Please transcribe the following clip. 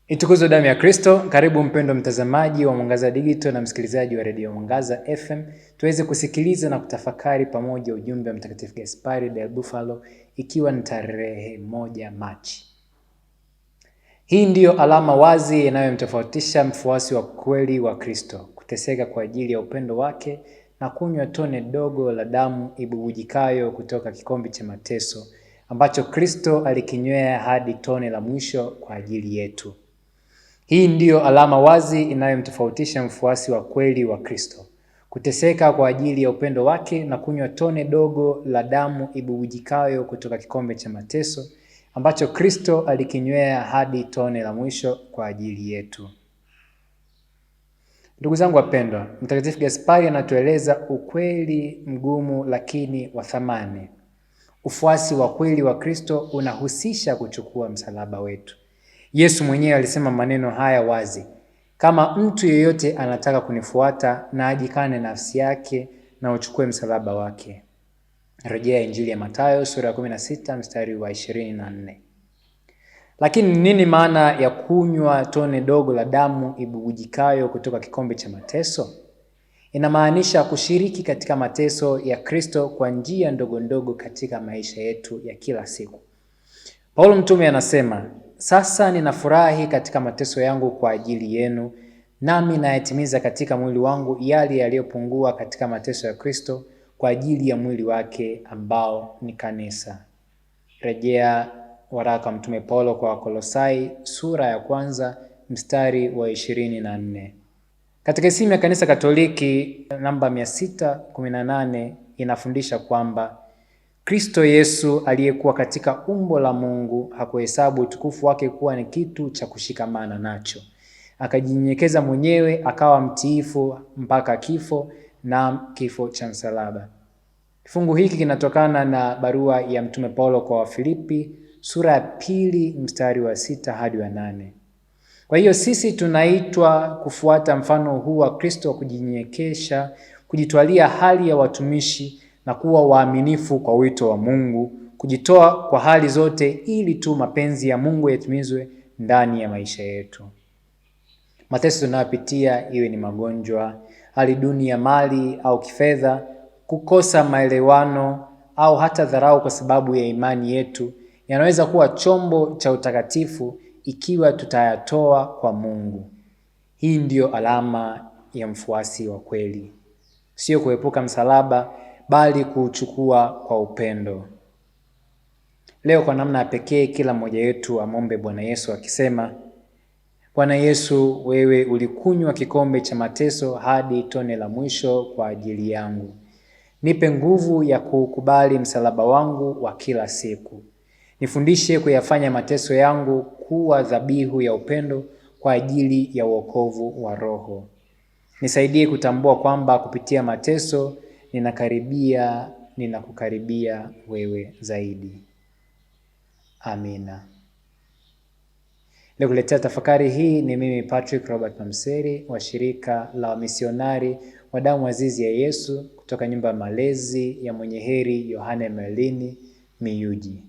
Itukuzwe damu ya Kristo. Karibu mpendo mtazamaji wa Mwangaza Digital na msikilizaji wa Radio Mwangaza FM, tuweze kusikiliza na kutafakari pamoja ujumbe wa Mtakatifu Gaspari del Bufalo, ikiwa ni tarehe 1 Machi. Hii ndiyo alama wazi inayomtofautisha mfuasi wa kweli wa Kristo: kuteseka kwa ajili ya upendo wake na kunywa tone dogo la damu ibubujikayo kutoka kikombe cha mateso ambacho Kristo alikinywea hadi tone la mwisho kwa ajili yetu. Hii ndiyo alama wazi inayomtofautisha mfuasi wa kweli wa Kristo: kuteseka kwa ajili ya upendo wake na kunywa tone dogo la damu ibubujikayo kutoka kikombe cha mateso ambacho Kristo alikinywea hadi tone la mwisho kwa ajili yetu. Ndugu zangu wapendwa, Mtakatifu Gaspari anatueleza ukweli mgumu lakini wa thamani. Ufuasi wa kweli wa Kristo unahusisha kuchukua msalaba wetu. Yesu mwenyewe alisema maneno haya wazi: kama mtu yeyote anataka kunifuata, na ajikane nafsi yake na uchukue msalaba wake. Rejea Injili ya Mathayo sura ya 16 mstari wa 24. Lakini nini maana ya kunywa tone dogo la damu ibubujikayo kutoka kikombe cha mateso? Inamaanisha kushiriki katika mateso ya Kristo kwa njia ndogo ndogo katika maisha yetu ya kila siku. Paulo mtume anasema, sasa ninafurahi katika mateso yangu kwa ajili yenu, nami nayatimiza katika mwili wangu yale yaliyopungua katika mateso ya Kristo kwa ajili ya mwili wake ambao ni kanisa. Rejea waraka mtume Paulo kwa Wakolosai sura ya 1 mstari wa 24. Katekisimu ya Kanisa Katoliki namba 618 inafundisha kwamba Kristo Yesu aliyekuwa katika umbo la Mungu hakuhesabu utukufu wake kuwa ni kitu cha kushikamana nacho. Akajinyenyekeza mwenyewe, akawa mtiifu mpaka kifo, na kifo cha msalaba. Kifungu hiki kinatokana na barua ya mtume Paulo kwa Wafilipi sura ya 2 mstari wa 6 hadi wa 8. Kwa hiyo sisi tunaitwa kufuata mfano huu wa Kristo wa kujinyenyekesha, kujitwalia hali ya watumishi na kuwa waaminifu kwa wito wa Mungu, kujitoa kwa hali zote ili tu mapenzi ya Mungu yatimizwe ndani ya maisha yetu. Mateso tunayopitia, iwe ni magonjwa, hali duni ya mali au kifedha, kukosa maelewano au hata dharau kwa sababu ya imani yetu, yanaweza kuwa chombo cha utakatifu ikiwa tutayatoa kwa Mungu. Hii ndiyo alama ya mfuasi wa kweli, sio kuepuka msalaba bali kuchukua kwa upendo. Leo kwa namna ya pekee kila mmoja wetu amombe Bwana Yesu akisema: Bwana Yesu, wewe ulikunywa kikombe cha mateso hadi tone la mwisho kwa ajili yangu. Nipe nguvu ya kukubali msalaba wangu wa kila siku. Nifundishe kuyafanya mateso yangu kuwa dhabihu ya upendo kwa ajili ya wokovu wa roho. Nisaidie kutambua kwamba kupitia mateso ninakukaribia wewe zaidi. Amina. Leo kuletea tafakari hii ni mimi Patrick Robert Mamseri wa shirika la wamisionari wa damu azizi ya Yesu kutoka nyumba ya malezi ya Mwenye Heri Yohane Merlini Miyuji.